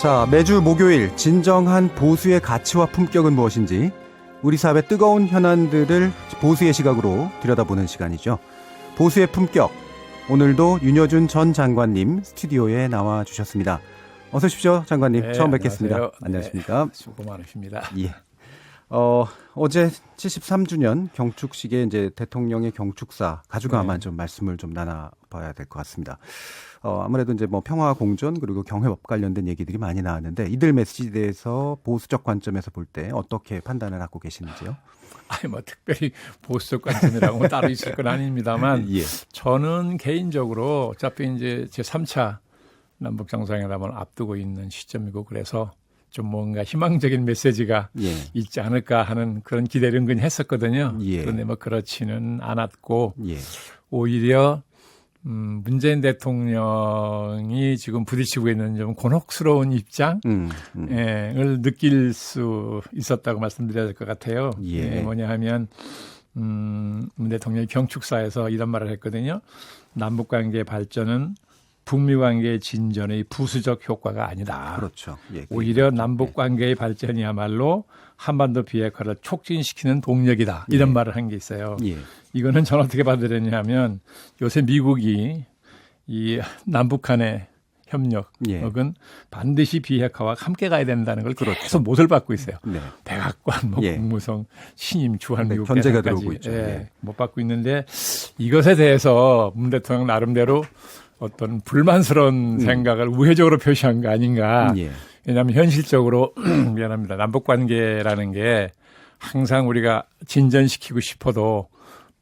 자, 매주 목요일 진정한 보수의 가치와 품격은 무엇인지 우리 사회의 뜨거운 현안들을 보수의 시각으로 들여다보는 시간이죠. 보수의 품격. 오늘도 윤여준 전 장관님 스튜디오에 나와 주셨습니다. 어서 오십시오, 장관님. 네, 처음 뵙겠습니다. 안녕하세요. 안녕하십니까? 네, 수고 많으십니다. 예. 어제 73주년 경축식에 이제 대통령의 경축사 가주가만 좀 말씀을 좀 나눠봐야 될 것 같습니다. 아무래도 이제 뭐 평화 공존 그리고 경회법 관련된 얘기들이 많이 나왔는데 이들 메시지에 대해서 보수적 관점에서 볼 때 어떻게 판단을 하고 계시는지요? 아니 뭐 특별히 보수적 관점이라고 뭐 따로 있을 건 아닙니다만 예. 저는 개인적으로 어차피 이제 제 3차 남북 정상회담을 앞두고 있는 시점이고 그래서 좀 뭔가 희망적인 메시지가 예. 있지 있지 않을까 하는 그런 기대를 은근히 했었거든요. 예. 그런데 뭐 그렇지는 않았고 예. 오히려 문재인 대통령이 지금 부딪히고 있는 좀 곤혹스러운 입장을 느낄 수 있었다고 말씀드려야 될 것 같아요. 예. 뭐냐 하면 문 대통령이 경축사에서 이런 말을 했거든요. 남북관계 발전은 북미관계의 진전의 부수적 효과가 아니다. 그렇죠. 예. 오히려 남북관계의 발전이야말로 한반도 비핵화를 促진시키는 동력이다. 이런 예. 말을 한 게 있어요. 예. 이거는 저는 어떻게 받아들였냐면 요새 미국이 이 남북한의 협력 예. 혹은 반드시 비핵화와 함께 가야 된다는 걸 그렇죠. 계속 못을 받고 있어요. 네. 백악관, 뭐 예. 국무성, 신임, 주한 네, 미국 견제가 대사까지 들어오고 있죠. 예. 못 받고 있는데 이것에 대해서 문 대통령 나름대로 어떤 불만스러운 생각을 우회적으로 표시한 거 아닌가. 예. 왜냐하면 현실적으로 미안합니다. 남북관계라는 게 항상 우리가 진전시키고 싶어도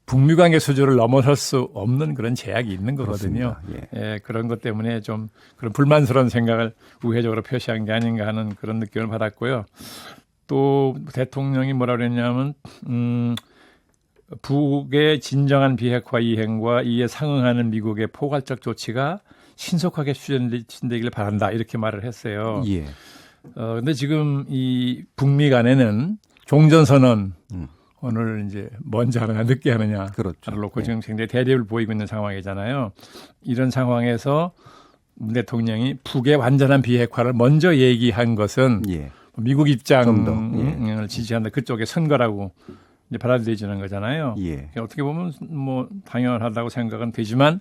북미 관계 수준을 넘어설 수 없는 그런 제약이 있는 거거든요. 예, 그런 것 때문에 좀 그런 불만스러운 생각을 우회적으로 표시한 게 아닌가 하는 그런 느낌을 받았고요. 또 대통령이 뭐라 그랬냐면 북의 진정한 비핵화 이행과 이에 상응하는 미국의 포괄적 조치가 신속하게 추진되기를 바란다 이렇게 말을 했어요. 예. 근데 지금 이 북미 간에는 종전선언 오늘 이제 먼저 하느냐 늦게 하느냐 그렇죠. 놓고 지금 굉장히 대립을 보이고 있는 상황이잖아요. 이런 상황에서 문 대통령이 북의 완전한 비핵화를 먼저 얘기한 것은 예. 미국 입장을 예. 지지한다 그쪽에 선 거라고 이제 받아들여지는 거잖아요. 예. 어떻게 보면 뭐 당연하다고 생각은 되지만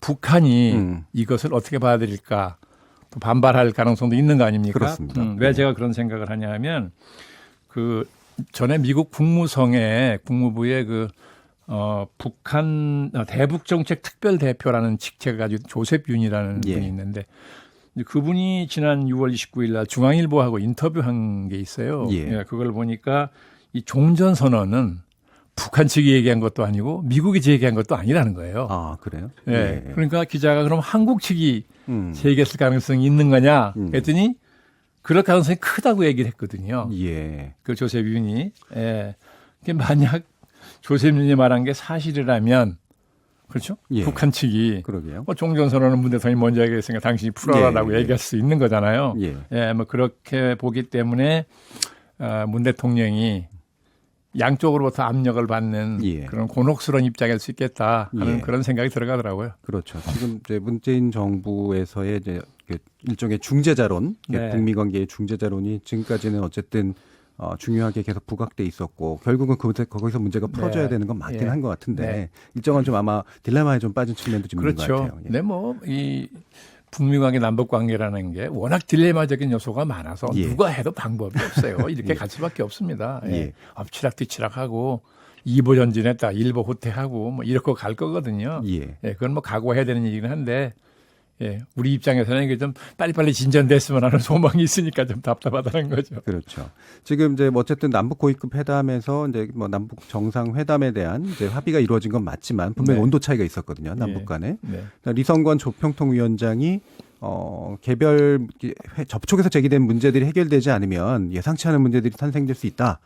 북한이 이것을 어떻게 받아들일까 또 반발할 가능성도 있는 거 아닙니까? 그렇습니다. 왜 제가 그런 생각을 하냐 하면 그 전에 미국 국무성에 국무부에 북한 대북 정책 특별 대표라는 직책을 가지고 조셉 윤이라는 예. 분이 있는데 그분이 지난 6월 29일 날 중앙일보하고 인터뷰한 게 있어요. 예. 그걸 보니까 이 종전 선언은 북한 측이 얘기한 것도 아니고 미국이 제기한 것도 아니라는 거예요. 아, 그래요? 예. 예. 그러니까 기자가 그럼 한국 측이 제기했을 가능성이 있는 거냐 했더니 그럴 가능성이 크다고 얘기를 했거든요. 예. 그 조셉 윤이. 예. 만약 조셉 윤이 말한 게 사실이라면 그렇죠? 예. 북한 측이 그러게요. 종전선언은 문 대통령이 먼저 얘기했으니까 당신이 풀어라라고 예. 얘기할 수 있는 거잖아요. 예. 예, 뭐 그렇게 보기 때문에 문 대통령이 양쪽으로부터 압력을 받는 예. 그런 곤혹스러운 입장일 수 있겠다 하는 예. 그런 생각이 들어가더라고요. 그렇죠. 지금 이제 문재인 정부에서의 이제 일종의 중재자론, 네. 북미 관계의 중재자론이 지금까지는 어쨌든 중요하게 계속 부각돼 있었고 결국은 거기서 문제가 풀어져야 네. 되는 건 맞긴 예. 한 것 같은데 네. 일정한 좀 아마 딜레마에 좀 빠진 측면도 좀 있는 것 그렇죠. 같아요. 예. 네, 뭐 이 북미 관계, 남북 관계라는 게 워낙 딜레마적인 요소가 많아서 예. 누가 해도 방법이 없어요. 이렇게 예. 갈 수밖에 없습니다. 예. 예. 엎치락뒤치락하고 일보 전진했다, 일보 후퇴하고 뭐 이렇게 갈 거거든요. 예. 예, 그건 뭐 각오해야 되는 얘기는 한데, 예, 우리 입장에서는 이게 좀 빨리빨리 진전됐으면 하는 소망이 있으니까 좀 답답하다는 거죠. 그렇죠. 지금 이제 뭐 어쨌든 남북 고위급 회담에서 이제 뭐 남북 정상 회담에 대한 이제 합의가 이루어진 건 맞지만 분명히 네. 온도 차이가 있었거든요. 남북 예. 간에. 네. 리성관 조평통위원장이 개별 접촉에서 제기된 문제들이 해결되지 않으면 예상치 않은 문제들이 탄생될 수 있다.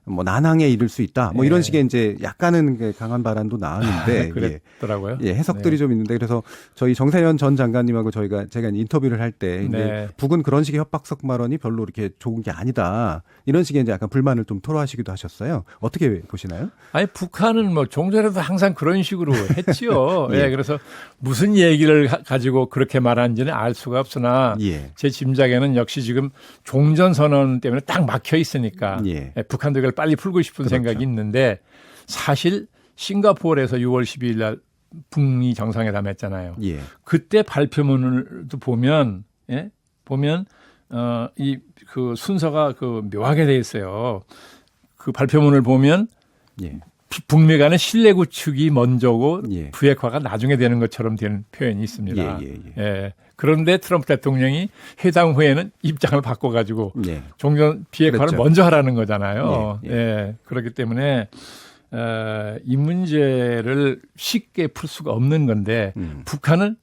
뭐 난항에 이를 수 있다. 뭐 예. 이런 식의 이제 약간은 그 강한 발언도 나왔는데 그랬더라고요. 예, 해석들이 좀 있는데 그래서 저희 정세현 전 장관님하고 제가 인터뷰를 할 때 네. 북은 그런 식의 협박성 발언이 별로 이렇게 좋은 게 아니다. 이런 식의 이제 약간 불만을 좀 토로하시기도 하셨어요. 어떻게 보시나요? 아니 북한은 뭐 종전에도 항상 그런 식으로 했지요. 예. 예, 그래서 무슨 얘기를 가지고 그렇게 말하는지는 알 수가 없으나 예. 제 짐작에는 역시 지금 종전 선언 때문에 딱 막혀 있으니까 예. 북한도 이걸 빨리 풀고 싶은 그렇죠. 생각이 있는데 사실 싱가포르에서 6월 12일 날 북미 정상회담 했잖아요. 예. 그때 발표문을 보면 이 그 순서가 그 묘하게 돼 있어요. 그 발표문을 보면 예. 북미 간의 신뢰 구축이 먼저고 예. 비핵화가 나중에 되는 것처럼 되는 표현이 있습니다. 예. 그런데 트럼프 대통령이 회담 후에는 입장을 바꿔가지고 예. 종전 비핵화를 그렇죠. 먼저 하라는 거잖아요. 예. 그렇기 때문에 이 문제를 쉽게 풀 수가 없는 건데 북한은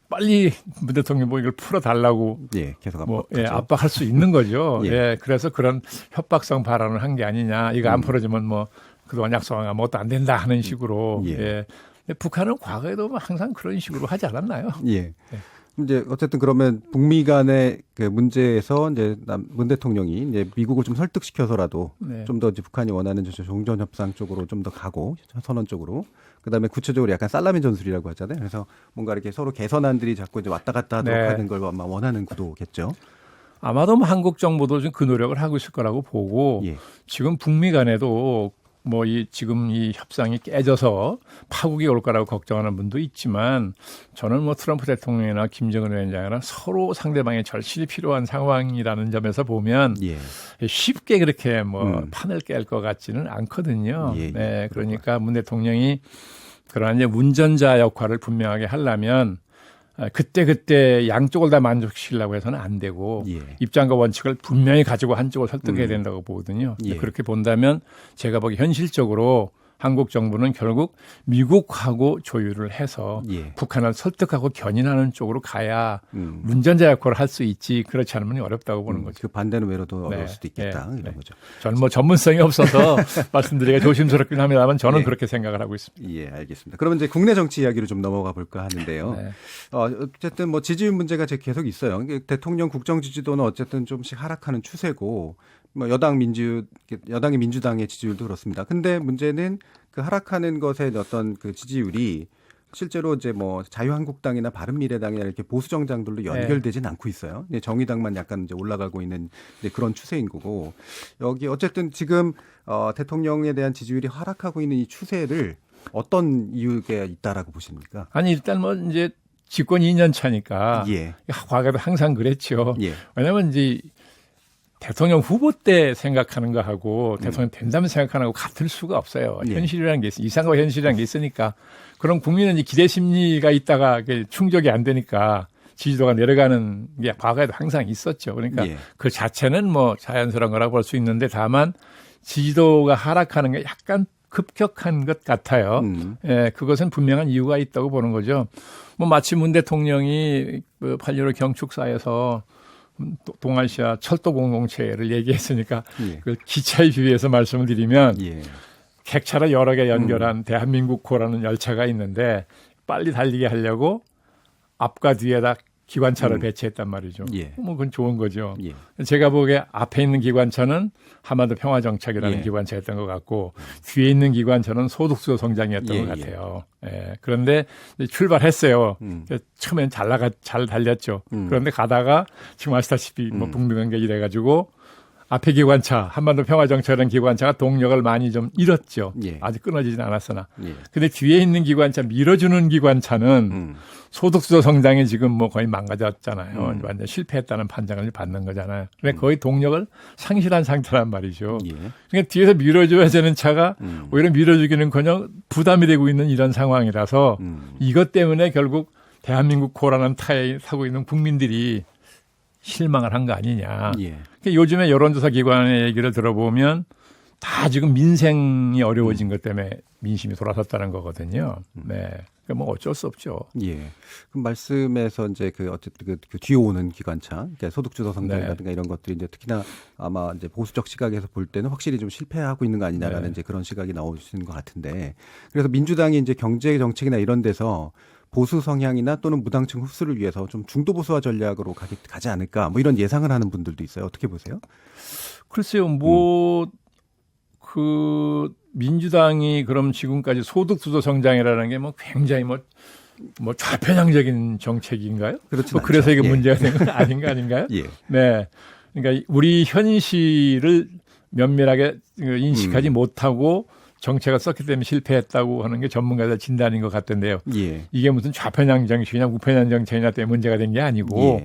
빨리 문 대통령 뭐 이걸 풀어달라고 예. 계속 뭐 압박할 수 있는 거죠. 예. 그래서 그런 협박성 발언을 한 게 아니냐. 이거 안 풀어주면 뭐 그동안 약속한 거 아무것도 안 된다 하는 식으로. 예. 근데 북한은 과거에도 뭐 항상 그런 식으로 하지 않았나요? 예. 이제 어쨌든 그러면 북미 간의 그 문제에서 이제 문 대통령이 이제 미국을 좀 설득시켜서라도 네. 좀 더 이제 북한이 원하는 종전 협상 쪽으로 좀 더 가고 선언 쪽으로 그다음에 구체적으로 약간 살라미 전술이라고 하잖아요. 그래서 뭔가 이렇게 서로 개선안들이 자꾸 이제 왔다 갔다 하도록 네. 하는 걸 아마 원하는 구도겠죠. 아마도 뭐 한국 정부도 좀 그 노력을 하고 있을 거라고 보고 예. 지금 북미 간에도 뭐 지금 이 협상이 깨져서 파국이 올 거라고 걱정하는 분도 있지만 저는 뭐 트럼프 대통령이나 김정은 위원장이나 서로 상대방의 절실히 필요한 상황이라는 점에서 보면 예. 쉽게 그렇게 뭐 판을 깰 것 같지는 않거든요. 예. 네, 그러니까 문 대통령이 그러한 이제 운전자 역할을 분명하게 하려면 그때 양쪽을 다 만족시키려고 해서는 안 되고 예. 입장과 원칙을 분명히 가지고 한쪽을 설득해야 된다고 보거든요. 예. 그렇게 본다면 제가 보기 현실적으로 한국 정부는 결국 미국하고 조율을 해서 예. 북한을 설득하고 견인하는 쪽으로 가야 운전자 역할을 할 수 있지 그렇지 않으면 어렵다고 보는 거죠. 그 반대는 외로도 네. 어려울 수도 있겠다. 네. 이런 거죠. 저는 뭐 전문성이 없어서 말씀드리기가 조심스럽긴 합니다만 저는 예. 그렇게 생각을 하고 있습니다. 예, 알겠습니다. 그러면 이제 국내 정치 이야기로 좀 넘어가 볼까 하는데요. 네. 어쨌든 뭐 지지율 문제가 계속 있어요. 대통령 국정 지지도는 어쨌든 좀씩 하락하는 추세고, 뭐 여당의 민주당의 지지율도 그렇습니다. 근데 문제는 그 하락하는 것의 어떤 그 지지율이 실제로 이제 뭐 자유한국당이나 바른미래당이나 이렇게 보수 정당들로 연결되진 않고 있어요. 정의당만 약간 이제 올라가고 있는 이제 그런 추세인 거고, 여기 어쨌든 지금 대통령에 대한 지지율이 하락하고 있는 이 추세를 어떤 이유가 있다라고 보십니까? 아니 일단 뭐 이제 집권 2년 차니까 예. 과거에도 항상 그랬죠. 예. 왜냐하면 이제 대통령 후보 때 생각하는 거하고 대통령 된다면 생각하는 거하고 같을 수가 없어요. 예. 현실이라는 게 이상과 현실이라는 게 있으니까 그럼 국민은 이제 기대 심리가 있다가 충족이 안 되니까 지지도가 내려가는 게 과거에도 항상 있었죠. 그러니까 예. 그 자체는 뭐 자연스러운 거라고 볼 수 있는데 다만 지지도가 하락하는 게 약간 급격한 것 같아요. 예, 그것은 분명한 이유가 있다고 보는 거죠. 뭐 마치 문 대통령이 8.15 경축사에서 동아시아 철도 공동체를 얘기했으니까 예. 그 기차에 비유해서 말씀을 드리면 예. 객차를 여러 개 연결한 대한민국호라는 열차가 있는데 빨리 달리게 하려고 앞과 뒤에다 기관차를 배치했단 말이죠. 예. 뭐 그건 좋은 거죠. 예. 제가 보기에 앞에 있는 기관차는 한반도 평화정착이라는 예. 기관차였던 것 같고 뒤에 있는 기관차는 소득주도 성장이었던 예, 것 같아요. 예. 그런데 출발했어요. 처음엔 잘 달렸죠. 그런데 가다가 지금 아시다시피 뭐 북미 관계 이래가지고 앞에 기관차, 한반도 평화정착이라는 기관차가 동력을 많이 좀 잃었죠. 예. 아직 끊어지진 않았으나. 예. 근데 뒤에 있는 기관차, 밀어주는 기관차는 소득주도 성장이 지금 뭐 거의 망가졌잖아요. 완전 실패했다는 판정을 받는 거잖아요. 근데 거의 동력을 상실한 상태란 말이죠. 예. 그러니까 뒤에서 밀어줘야 되는 차가 오히려 밀어주기는커녕 부담이 되고 있는 이런 상황이라서 이것 때문에 결국 대한민국호라는 타에 타고 있는 국민들이 실망을 한 거 아니냐. 예. 그러니까 요즘에 여론조사 기관의 얘기를 들어보면 다 지금 민생이 어려워진 것 때문에 민심이 돌아섰다는 거거든요. 네. 그러니까 뭐 어쩔 수 없죠. 예. 그럼 말씀에서 이제 어쨌든 그 뒤에 오는 기관차, 그러니까 소득주도 성장이라든가 이런 것들이 이제 특히나 아마 이제 보수적 시각에서 볼 때는 확실히 좀 실패하고 있는 거 아니냐라는 이제 그런 시각이 나오시는 것 같은데, 그래서 민주당이 이제 경제 정책이나 이런 데서 보수 성향이나 또는 무당층 흡수를 위해서 좀 중도 보수화 전략으로 가지 않을까, 뭐 이런 예상을 하는 분들도 있어요. 어떻게 보세요? 글쎄요, 민주당이 그럼 지금까지 소득주도 성장이라는 게 뭐 굉장히 뭐 좌편향적인 정책인가요? 그렇죠. 그래서 이게 문제가 된 건 아닌가요? 예. 네. 그러니까 우리 현실을 면밀하게 인식하지 못하고 정책을 썼기 때문에 실패했다고 하는 게 전문가들 진단인 것 같던데요. 예. 이게 무슨 좌편향 정책이냐 우편향 정책이냐 때문에 문제가 된 게 아니고,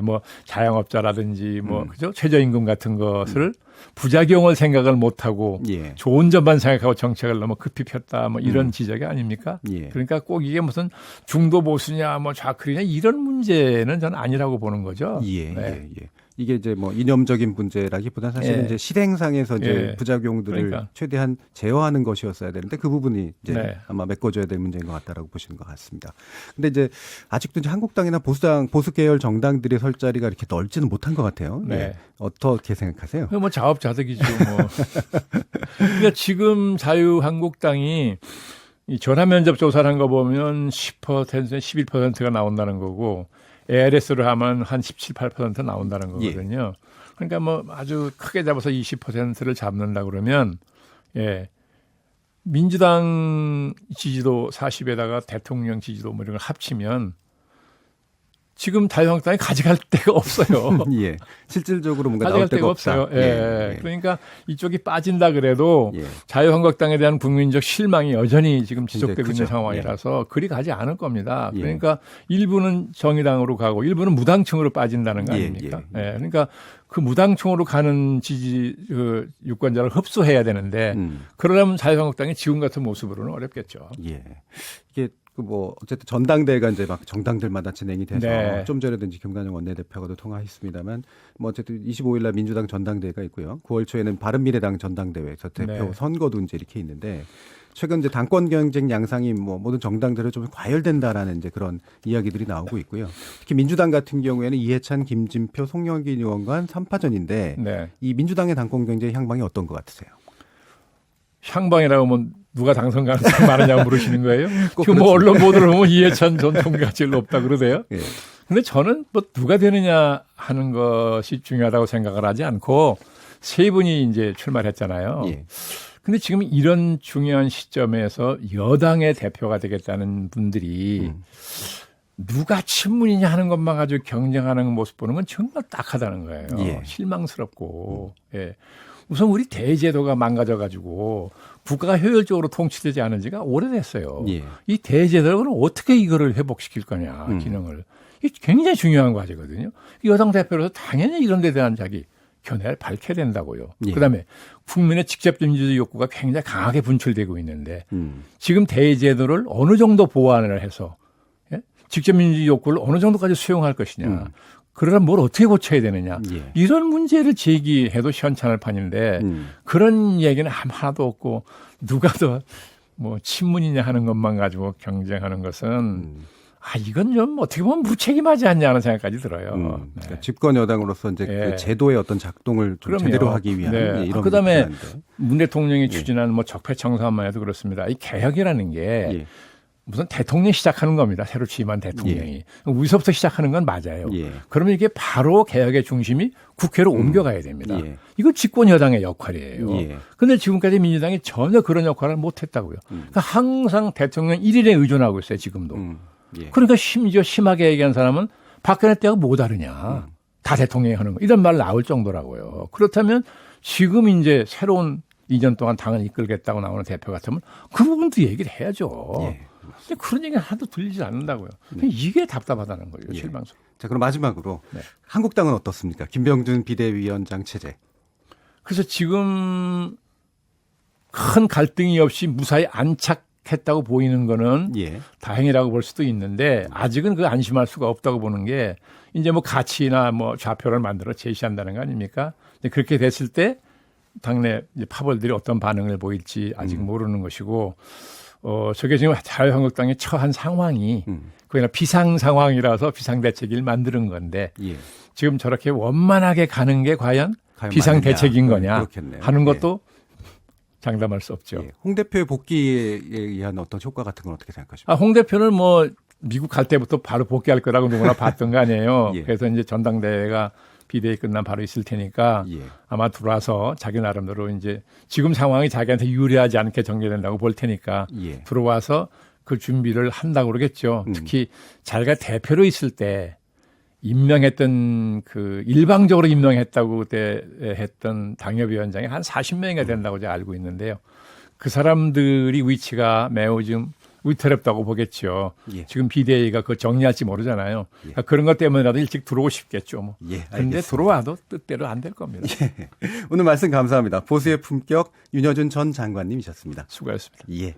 뭐 자영업자라든지 그죠? 최저임금 같은 것을 부작용을 생각을 못하고 좋은 점만 생각하고 정책을 너무 급히 폈다, 뭐 이런 지적이 아닙니까? 그러니까 꼭 이게 무슨 중도 보수냐, 뭐 좌클이냐 이런 문제는 저는 아니라고 보는 거죠. 예. 이게 이제 뭐 이념적인 문제라기보다는 사실은 이제 실행상에서 이제 부작용들을 최대한 제어하는 것이었어야 되는데 그 부분이 이제 아마 메꿔줘야 될 문제인 것 같다라고 보시는 것 같습니다. 근데 이제 아직도 이제 한국당이나 보수 계열 정당들의 설 자리가 이렇게 넓지는 못한 것 같아요. 어떻게 생각하세요? 뭐 자업자득이죠. 뭐. 그러니까 지금 자유한국당이 이 전화 면접 조사를 한 거 보면 10%, 11%가 나온다는 거고, ARS로 하면 한 17, 8% 나온다는 거거든요. 그러니까 뭐 아주 크게 잡아서 20%를 잡는다 그러면, 민주당 지지도 40에다가 대통령 지지도 뭐 이런 걸 합치면 지금 자유한국당이 가져갈 데가 없어요. 실질적으로 뭔가 가져갈 나올 데가 없어요. 그러니까 이쪽이 빠진다 그래도 자유한국당에 대한 국민적 실망이 여전히 지금 지속되고 있는 상황이라서 그리 가지 않을 겁니다. 그러니까 일부는 정의당으로 가고 일부는 무당층으로 빠진다는 거 아닙니까? 그러니까 그 무당층으로 가는 유권자를 흡수해야 되는데 그러려면 자유한국당이 지금 같은 모습으로는 어렵겠죠. 이게 뭐 어쨌든 전당대회가 이제 막 정당들마다 진행이 돼서 좀 전에도 이제 김관영 원내대표하고도 통화했습니다만 뭐 어쨌든 25일 날 민주당 전당대회가 있고요. 9월 초에는 바른미래당 전당대회, 저 대표 선거도 이제 이렇게 있는데 최근 이제 당권 경쟁 양상이 뭐 모든 정당들을 좀 과열된다라는 이제 그런 이야기들이 나오고 있고요. 특히 민주당 같은 경우에는 이해찬, 김진표, 송영길 의원 간 3파전인데 이 민주당의 당권 경쟁 향방이 어떤 것 같으세요? 향방이라고 하면 누가 당선 가능성이 많으냐고 물으시는 거예요? 지금 뭐 언론 보도를 보면 이해찬 전 총리가 제일 높다 그러대요. 근데 저는 뭐 누가 되느냐 하는 것이 중요하다고 생각을 하지 않고 세 분이 이제 출마를 했잖아요. 근데 지금 이런 중요한 시점에서 여당의 대표가 되겠다는 분들이 누가 친문이냐 하는 것만 가지고 경쟁하는 모습 보는 건 정말 딱하다는 거예요. 실망스럽고. 우선 우리 대제도가 망가져가지고 국가가 효율적으로 통치되지 않은 지가 오래됐어요. 이 대제도를 어떻게 이거를 회복시킬 거냐, 기능을. 이게 굉장히 중요한 과제거든요. 여당 대표로서 당연히 이런 데 대한 자기 견해를 밝혀야 된다고요. 그다음에 국민의 직접 민주주의 욕구가 굉장히 강하게 분출되고 있는데 지금 대제도를 어느 정도 보완을 해서 직접 민주주의 욕구를 어느 정도까지 수용할 것이냐. 그러려면 뭘 어떻게 고쳐야 되느냐. 이런 문제를 제기해도 시원찮을 판인데 그런 얘기는 하나도 없고 누가 더 뭐 친문이냐 하는 것만 가지고 경쟁하는 것은 이건 좀 어떻게 보면 무책임하지 않냐 하는 생각까지 들어요. 그러니까 집권 여당으로서 이제 그 제도의 어떤 작동을 좀 제대로 하기 위한 이런 그다음에 문 대통령이 추진하는 뭐 적폐청산만 해도 그렇습니다. 이 개혁이라는 게 무슨 대통령이 시작하는 겁니다. 새로 취임한 대통령이. 위서부터 시작하는 건 맞아요. 그러면 이게 바로 개혁의 중심이 국회로 옮겨가야 됩니다. 이건 집권 여당의 역할이에요. 그런데 지금까지 민주당이 전혀 그런 역할을 못했다고요. 그러니까 항상 대통령 1일에 의존하고 있어요. 지금도. 그러니까 심지어 심하게 얘기한 사람은 박근혜 때하고 뭐 다르냐. 다 대통령이 하는 거. 이런 말 나올 정도라고요. 그렇다면 지금 이제 새로운 2년 동안 당을 이끌겠다고 나오는 대표 같으면 그 부분도 얘기를 해야죠. 근데 그런 얘기는 하나도 들리지 않는다고요. 이게 답답하다는 거예요. 실망스러워. 자, 그럼 마지막으로 한국당은 어떻습니까? 김병준 비대위원장 체제. 그래서 지금 큰 갈등이 없이 무사히 안착했다고 보이는 거는 다행이라고 볼 수도 있는데 아직은 그 안심할 수가 없다고 보는 게 이제 뭐 가치나 뭐 좌표를 만들어 제시한다는 거 아닙니까? 그렇게 됐을 때 당내 이제 파벌들이 어떤 반응을 보일지 아직 모르는 것이고 저게 지금 자유한국당이 처한 상황이 그냥 비상 상황이라서 비상대책을 만드는 건데 예. 지금 저렇게 원만하게 가는 게 과연 비상대책인 거냐 그렇겠네요. 하는 것도 장담할 수 없죠. 예. 홍 대표의 복귀에 의한 어떤 효과 같은 건 어떻게 생각하십니까? 홍 대표는 뭐 미국 갈 때부터 바로 복귀할 거라고 누구나 봤던 거 아니에요. 예. 그래서 이제 전당대회가 비대위 끝난 바로 있을 테니까 예. 아마 들어와서 자기 나름대로 이제 지금 상황이 자기한테 유리하지 않게 전개된다고 볼 테니까 예. 들어와서 그 준비를 한다고 그러겠죠. 특히 자기가 대표로 있을 때 임명했던 그 일방적으로 임명했다고 그때 했던 당협위원장이 한 40명이나 된다고 제가 알고 있는데요. 그 사람들이 위치가 매우 좀 위태롭다고 보겠죠. 예. 지금 비대위가 그거 정리할지 모르잖아요. 그러니까 그런 것 때문에라도 일찍 들어오고 싶겠죠. 뭐. 예, 그런데 알겠습니다. 들어와도 뜻대로 안 될 겁니다. 오늘 말씀 감사합니다. 보수의 품격 윤여준 전 장관님이셨습니다. 수고하셨습니다. 예.